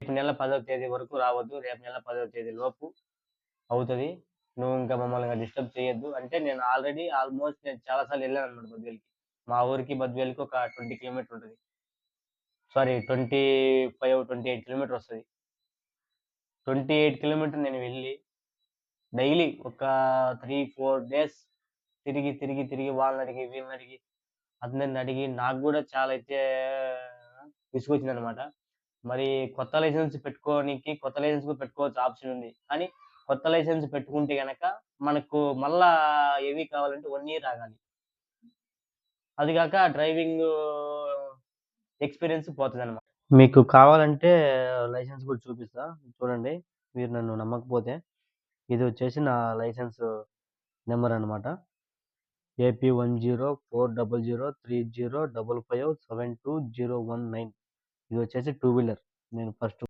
రేపు నెల 10వ తేదీ వరకు రావద్దు. రేపు నెల 10వ తేదీ లోపు అవుతది. నువ్వు ఇంకా మమ్మల్ని డిస్టర్బ్ చేయొద్దు. అంటే నేను ఆల్మోస్ట్ నేను చాలా సార్లు ఎళ్ళానన్నమాట బద్వేల్‌కి. మా ఊరికి బద్వేల్‌కి ఒక 20 కిలోమీటర్లు ఉంటది. సారీ 25, 28 కిలోమీటర్లు వస్తది. 28 కిలోమీటర్లు నేను వెళ్ళి డైలీ ఒక 3, 4 డేస్ తిరిగి వాళ్ళనడిగి, వీళ్ళనడిగి, అందరినడిగి నాకు గూడా చాలా అయితే విసుగొచ్చిందనమాట. మరి కొత్త లైసెన్స్ కూడా పెట్టుకోవచ్చు ఆప్షన్ ఉంది. కానీ కొత్త లైసెన్స్ పెట్టుకుంటే గనక మనకు మళ్ళా ఏవి కావాలంటే 1 ఇయర్ ఆగాలి. అది గాక డ్రైవింగు ఎక్స్‌పీరియన్స్ పోతదనమాట. మీకు కావాలంటే లైసెన్స్ కూడా చూపిస్తా. చూడండి. మీరు నన్ను నమ్మకపోతే. ఇదొచ్చేసి నా లైసెన్స్ నంబర్ అన్నమాట. AP10400305572019 ఇదొచ్చేసి టూ వీలర్. నేను ఫస్ట్